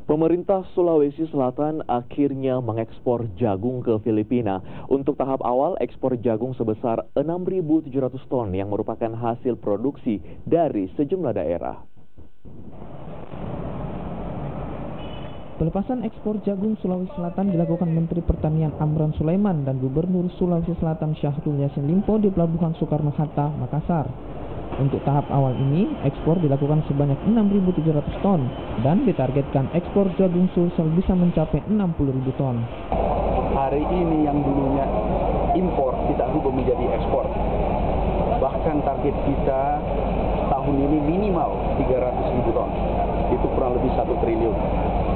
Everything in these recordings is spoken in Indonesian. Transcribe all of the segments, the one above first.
Pemerintah Sulawesi Selatan akhirnya mengekspor jagung ke Filipina. Untuk tahap awal, ekspor jagung sebesar 6.700 ton yang merupakan hasil produksi dari sejumlah daerah. Pelepasan ekspor jagung Sulawesi Selatan dilakukan Menteri Pertanian Amran Sulaiman dan Gubernur Sulawesi Selatan Syahrul Yassin Limpo di Pelabuhan Soekarno-Hatta, Makassar. Untuk tahap awal ini, ekspor dilakukan sebanyak 6.700 ton dan ditargetkan ekspor jagung Sulsel bisa mencapai 60.000 ton. Hari ini yang dulunya impor kita rubah menjadi ekspor. Bahkan target kita tahun ini minimal 300.000 ton. Itu kurang lebih 1 triliun.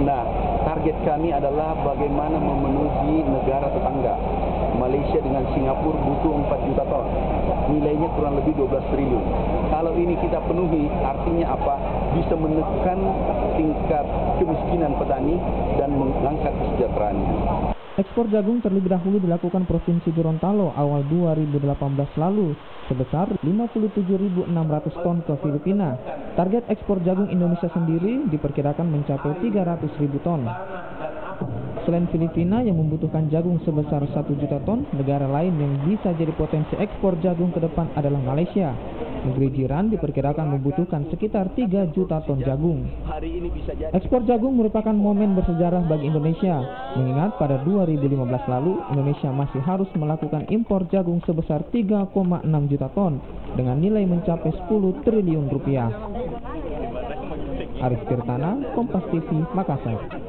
Nah, target kami adalah bagaimana memenuhi negara tetangga. Malaysia dengan Singapura butuh 4 juta ton. Nilainya kurang lebih 12 triliun. Kalau ini kita penuhi, artinya apa? Bisa menekan tingkat kemiskinan petani dan mengangkat kesejahteraannya. Ekspor jagung terlebih dahulu dilakukan Provinsi Gorontalo awal 2018 lalu sebesar 57.600 ton ke Filipina. Target ekspor jagung Indonesia sendiri diperkirakan mencapai 300.000 ton. Selain Filipina yang membutuhkan jagung sebesar 1 juta ton, negara lain yang bisa jadi potensi ekspor jagung ke depan adalah Malaysia. Negeri jiran diperkirakan membutuhkan sekitar 3 juta ton jagung. Ekspor jagung merupakan momen bersejarah bagi Indonesia, mengingat pada 2015 lalu Indonesia masih harus melakukan impor jagung sebesar 3,6 juta ton dengan nilai mencapai 10 triliun rupiah. Arif Tirtana, Kompas TV, Makassar.